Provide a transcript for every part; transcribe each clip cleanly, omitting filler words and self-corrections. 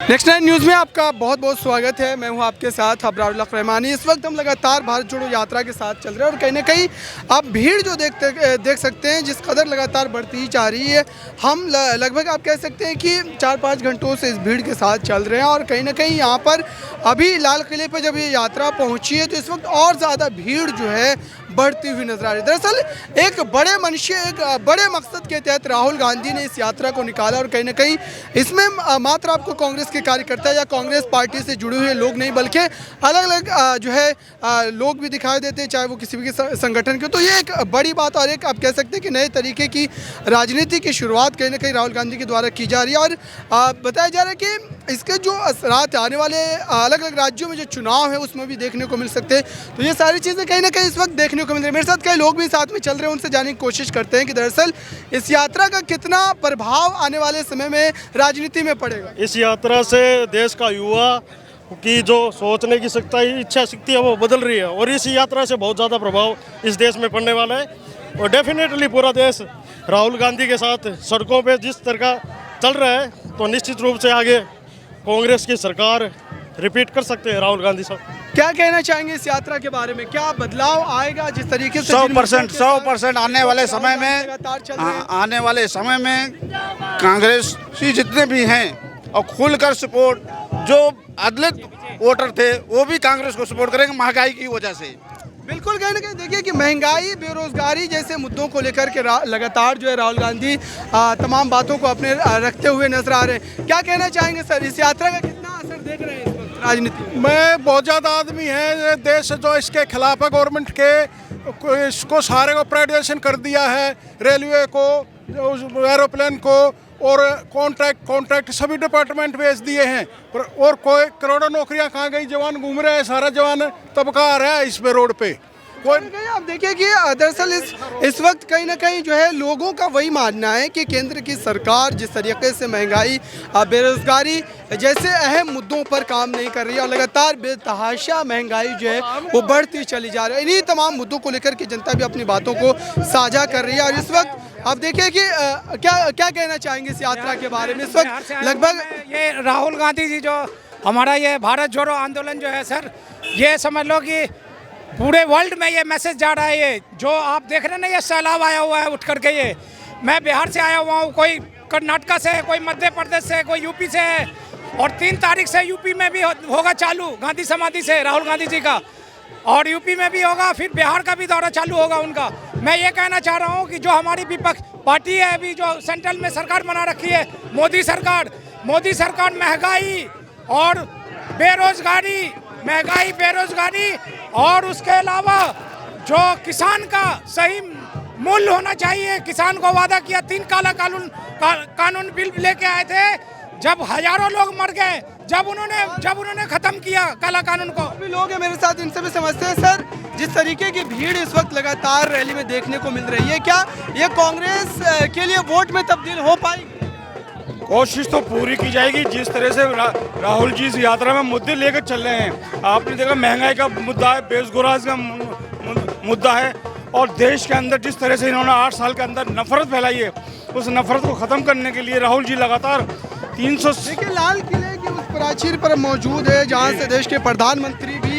Next 9 news में आपका बहुत बहुत स्वागत है। मैं हूं आपके साथ अब्रारुल हक रहमानी। इस वक्त हम लगातार भारत जोड़ो यात्रा के साथ चल रहे हैं और कहीं ना कहीं आप भीड़ जो देख सकते हैं, जिस कदर लगातार बढ़ती ही जा रही है। हम लगभग आप कह सकते हैं कि 4-5 घंटों से इस भीड़ के साथ चल रहे हैं और कहीं ना कहीं यहाँ पर अभी लाल किले पर जब ये यात्रा पहुँची है तो इस वक्त और ज़्यादा भीड़ जो है बढ़ती हुई नजर आ रही है। दरअसल एक बड़े मनुष्य, एक बड़े मकसद के तहत राहुल गांधी ने इस यात्रा को निकाला और कहीं ना कहीं इसमें मात्र आपको कांग्रेस के कार्यकर्ता या कांग्रेस पार्टी से जुड़े हुए लोग नहीं बल्कि अलग अलग जो है लोग भी दिखाई देते हैं, चाहे वो किसी भी संगठन के। तो ये एक बड़ी बात और एक आप कह सकते हैं कि नए तरीके की राजनीति की शुरुआत कहीं ना कहीं राहुल गांधी के द्वारा की जा रही है। और बताया जा रहा है कि इसके जो असरात आने वाले अलग अलग राज्यों में जो चुनाव है उसमें भी देखने को मिल सकते हैं। तो ये सारी चीज़ें कहीं ना कहीं इस वक्त देखने को मिल रही है। मेरे साथ कई लोग भी साथ में चल रहे हैं, उनसे जानने की कोशिश करते हैं कि दरअसल इस यात्रा का कितना प्रभाव आने वाले समय में राजनीति में पड़ेगा। इस यात्रा से देश का युवा की जो सोचने की शक्ति, इच्छा शक्ति है वो बदल रही है और इस यात्रा से बहुत ज़्यादा प्रभाव इस देश में पड़ने वाला है। और डेफिनेटली पूरा देश राहुल गांधी के साथ सड़कों पे जिस तरह का चल रहा है तो निश्चित रूप से आगे कांग्रेस की सरकार रिपीट कर सकते हैं राहुल गांधी साहब। क्या कहना चाहेंगे इस यात्रा के बारे में? क्या बदलाव आएगा जिस तरीके से 100% आने वाले समय में कांग्रेसी जितने भी हैं और खुलकर सपोर्ट, जो अदलित वोटर थे वो भी कांग्रेस को सपोर्ट करेंगे महंगाई की वजह से। बिल्कुल, कहीं ना कहीं देखिए कि महंगाई, बेरोजगारी जैसे मुद्दों को लेकर के लगातार जो है राहुल गांधी तमाम बातों को अपने रखते हुए नजर आ रहे हैं। क्या कहना चाहेंगे सर, इस यात्रा का कितना असर देख रहे हैं इस वक्त राजनीति में? बहुत ज़्यादा आदमी है देश जो इसके खिलाफ है, गवर्नमेंट के इसको सारे को प्राइवेटाइजेशन कर दिया है, रेलवे को, एरोप्लेन को और कॉन्ट्रैक्ट सभी डिपार्टमेंट भेज दिए हैं। और कोई करोड़ों नौकरियां कहाँ गई? जवान घूम रहे हैं, सारा जवान तबका आ रहा है इस पे रोड पे। आप देखिए कि दरअसल इस वक्त कहीं ना कहीं जो है लोगों का वही मानना है कि केंद्र की सरकार जिस तरीके से महंगाई, बेरोजगारी जैसे अहम मुद्दों पर काम नहीं कर रही है और लगातार बेतहाशा महंगाई जो है वो बढ़ती चली जा रही है। इन्हीं तमाम मुद्दों को लेकर के जनता भी अपनी बातों को साझा कर रही है। और इस वक्त आप देखिए कि क्या कहना चाहेंगे इस यात्रा के बारे में? इस वक्त लगभग ये राहुल गांधी जी जो हमारा ये भारत जोड़ो आंदोलन जो है सर, ये समझ लो कि पूरे वर्ल्ड में ये मैसेज जा रहा है। ये जो आप देख रहे हैं ना, ये सैलाब आया हुआ है उठ करके। ये मैं बिहार से आया हुआ हूँ, कोई कर्नाटका से, कोई मध्य प्रदेश से, कोई यूपी से है और 3 तारीख से यूपी में भी होगा चालू गांधी समाधि से राहुल गांधी जी का, और यूपी में भी होगा, फिर बिहार का भी दौरा चालू होगा उनका। मैं ये कहना चाह रहा हूँ कि जो हमारी विपक्ष पार्टी है अभी जो सेंट्रल में सरकार बना रखी है, मोदी सरकार महंगाई और बेरोजगारी और उसके अलावा जो किसान का सही मूल्य होना चाहिए, किसान को वादा किया 3 काला कानून बिल लेके आए थे, जब हजारों लोग मर गए, जब उन्होंने खत्म किया काला कानून को। अभी लोग हैं मेरे साथ, इनसे भी समझते हैं। सर, जिस तरीके की भीड़ इस वक्त लगातार रैली में देखने को मिल रही है, क्या ये कांग्रेस के लिए वोट में तब्दील हो पाएगी? कोशिश तो पूरी की जाएगी। जिस तरह से राहुल जी इस यात्रा में मुद्दे लेकर चल रहे हैं, आपने देखा महंगाई का मुद्दा है, बेरोजगारी का मुद्दा है और देश के अंदर जिस तरह से इन्होंने 8 साल के अंदर नफरत फैलाई है, उस नफरत को ख़त्म करने के लिए राहुल जी लगातार 300 देखिए लाल किले की उस प्राचीर पर मौजूद है जहाँ से देश के प्रधानमंत्री भी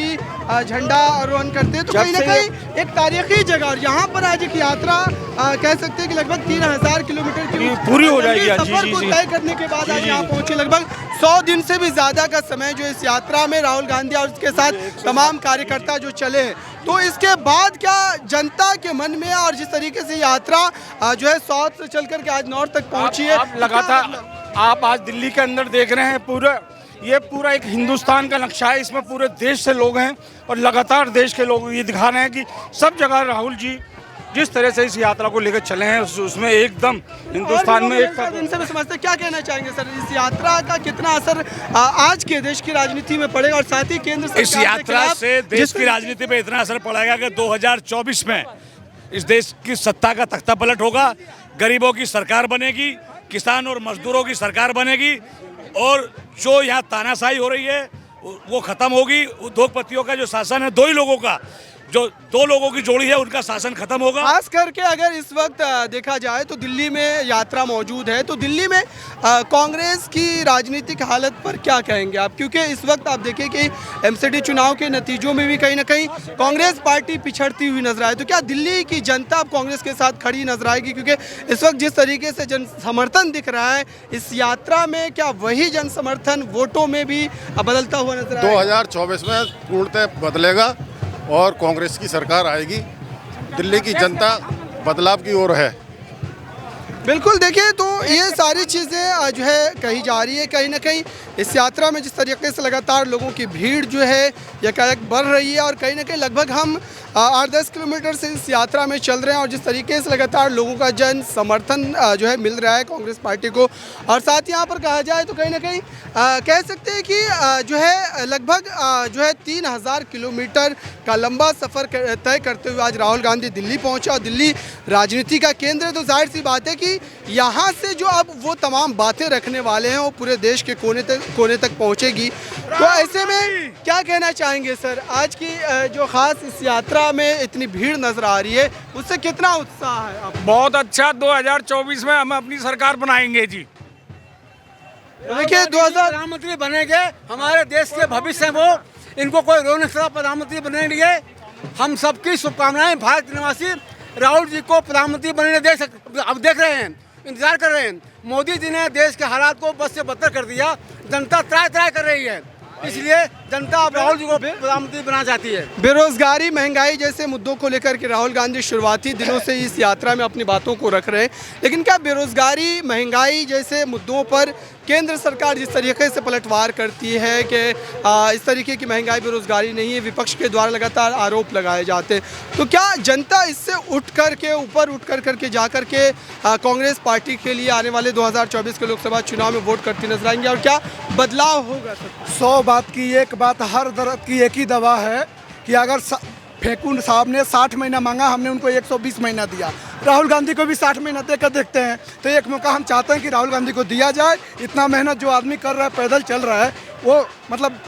झंडा आरोहण करते हैं। तो कहीं ना कहीं एक तारीखी जगह, और यहाँ पर आज एक यात्रा कह सकते हैं कि लगभग 3000 किलोमीटर की पूरी हो जाएगी। सफर को तय करने के बाद आज यहाँ पहुँचे। लगभग 100 दिन से भी ज़्यादा का समय जो इस यात्रा में राहुल गांधी और उसके साथ तमाम कार्यकर्ता जो चले हैं। तो इसके बाद क्या जनता के मन में, और जिस तरीके से यात्रा जो है साउथ से चल करके आज नॉर्थ तक पहुँची है, आप आज दिल्ली के अंदर देख रहे हैं, ये पूरा एक हिंदुस्तान का नक्शा है, इसमें पूरे देश से लोग हैं और लगातार देश के लोग ये दिखा रहे हैं कि सब जगह राहुल जी जिस तरह से इस यात्रा को लेकर चले हैं उसमें एकदम हिंदुस्तान में एक इनसे भी समझते। क्या कहना चाहेंगे सर, इस यात्रा का कितना असर आज के देश की राजनीति में पड़ेगा और साथ ही केंद्र सरकार इस यात्रा से देश की राजनीति पे इतना असर पड़ेगा कि 2024 में इस देश की सत्ता का तख्ता पलट होगा, गरीबों की सरकार बनेगी, किसान और मजदूरों की सरकार बनेगी और जो यहाँ तानाशाही हो रही है वो खत्म होगी। उद्योगपतियों का जो शासन है 2 ही लोगों का, जो दो लोगों की जोड़ी है उनका शासन खत्म होगा। खास करके अगर इस वक्त देखा जाए तो दिल्ली में यात्रा मौजूद है, तो दिल्ली में कांग्रेस की राजनीतिक हालत पर क्या कहेंगे आप? क्योंकि इस वक्त आप देखिए कि एमसीडी चुनाव के नतीजों में भी कहीं ना कहीं कांग्रेस पार्टी पिछड़ती हुई नजर आए, तो क्या दिल्ली की जनता अब कांग्रेस के साथ खड़ी नजर आएगी? क्योंकि इस वक्त जिस तरीके से जन समर्थन दिख रहा है इस यात्रा में, क्या वही जन समर्थन वोटों में भी बदलता हुआ नजर आएगा? 2024 में पूर्णतः बदलेगा और कांग्रेस की सरकार आएगी। दिल्ली की जनता बदलाव की ओर है। बिल्कुल, देखिए तो ये सारी चीज़ें जो है कही जा रही है। कहीं ना कहीं इस यात्रा में जिस तरीके से लगातार लोगों की भीड़ जो है यकायक बढ़ रही है और कहीं ना कहीं लगभग हम 8-10 किलोमीटर से इस यात्रा में चल रहे हैं और जिस तरीके से लगातार लोगों का जन समर्थन जो है मिल रहा है कांग्रेस पार्टी को, और साथ ही यहाँ पर कहा जाए तो कहीं ना कहीं कह सकते हैं कि जो है लगभग जो है 3000 किलोमीटर का लंबा सफ़र तय करते हुए आज राहुल गांधी दिल्ली पहुँचा और दिल्ली राजनीति का केंद्र है, तो जाहिर सी बात है कि यहाँ से जो अब वो तमाम बातें रखने वाले हैं वो पूरे देश के कोने तक पहुँचेगी। तो ऐसे में क्या कहना चाहेंगे सर, आज की जो ख़ास इस यात्रा में इतनी भीड़ नज़र आ रही है उससे कितना उत्साह है आप? बहुत अच्छा, 2024 में हम अपनी सरकार बनाएंगे जी। देखिए 2000 प्रधानमंत्री बनेंगे, हमारे देश के भविष्य है वो, इनको कोई रोक नहीं सकता प्रधानमंत्री बनने के लिए। हम सबकी शुभकामनाएं भारत निवासी राहुल जी को प्रधानमंत्री बनने दे अब देख रहे हैं, इंतजार कर रहे हैं। मोदी जी ने देश के हालात को बद से बदतर कर दिया, जनता त्राय कर रही है, इसलिए जनता अब राहुल जी को प्रधानमंत्री बनाना चाहती है। बेरोजगारी, महंगाई जैसे मुद्दों को लेकर के राहुल गांधी शुरुआती दिनों से इस यात्रा में अपनी बातों को रख रहे हैं, लेकिन क्या बेरोजगारी, महंगाई जैसे मुद्दों पर केंद्र सरकार जिस तरीके से पलटवार करती है कि इस तरीके की महंगाई, बेरोजगारी नहीं है, विपक्ष के द्वारा लगातार आरोप लगाए जाते हैं, तो क्या जनता इससे उठ करके जा करके कांग्रेस पार्टी के लिए आने वाले 2024 के लोकसभा चुनाव में वोट करती नजर आएंगे और क्या बदलाव होगा? 100 बात की एक बात, हर दर्द की एक ही दवा है कि अगर फेंकू साहब ने 60 महीना मांगा, हमने उनको 120 महीना दिया। राहुल गांधी को भी 60 महीना देकर देखते हैं, तो एक मौका हम चाहते हैं कि राहुल गांधी को दिया जाए। इतना मेहनत जो आदमी कर रहा है, पैदल चल रहा है, वो मतलब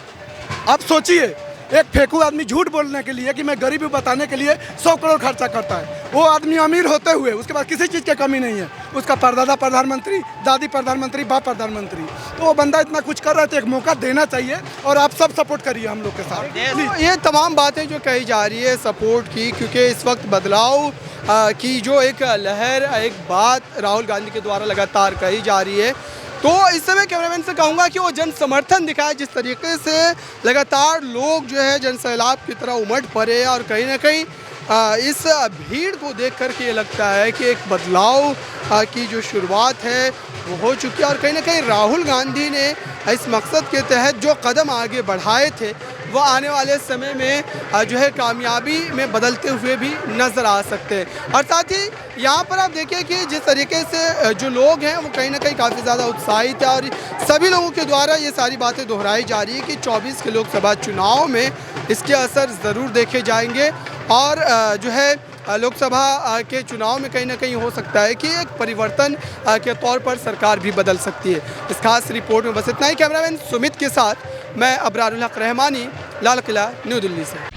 आप सोचिए, एक फेंकू आदमी झूठ बोलने के लिए कि मैं गरीबी बताने के लिए 100 करोड़ खर्चा करता है। वो आदमी अमीर होते हुए उसके पास किसी चीज़ की कमी नहीं है, उसका परदादा प्रधानमंत्री, दादी प्रधानमंत्री, बाप प्रधानमंत्री, तो वो बंदा इतना कुछ कर रहा है, तो एक मौका देना चाहिए और आप सब सपोर्ट करिए हम लोग के साथ। ये तमाम बातें जो कही जा रही है सपोर्ट की, क्योंकि इस वक्त बदलाव की जो एक लहर, एक बात राहुल गांधी के द्वारा लगातार कही जा रही है, तो इस समय कैमरामैन से कहूँगा कि वो जन समर्थन दिखाए, जिस तरीके से लगातार लोग जो है जन सैलाब की तरह उमड़ पड़े और कहीं ना कहीं इस भीड़ को देख कर के ये लगता है कि एक बदलाव की जो शुरुआत है वो हो चुकी है और कहीं ना कहीं राहुल गांधी ने इस मकसद के तहत जो कदम आगे बढ़ाए थे वो आने वाले समय में जो है कामयाबी में बदलते हुए भी नज़र आ सकते हैं। और साथ ही यहाँ पर आप देखिए कि जिस तरीके से जो लोग हैं वो कहीं ना कहीं काफ़ी ज़्यादा उत्साहित है और सभी लोगों के द्वारा ये सारी बातें दोहराई जा रही है कि 24 के लोकसभा चुनाव में इसके असर ज़रूर देखे जाएंगे और जो है लोकसभा के चुनाव में कहीं ना कहीं हो सकता है कि एक परिवर्तन के तौर पर सरकार भी बदल सकती है। इस खास रिपोर्ट में बस इतना ही। कैमरामैन सुमित के साथ मैं अबरारुल हक रहमानी, लाल किला, न्यू दिल्ली से।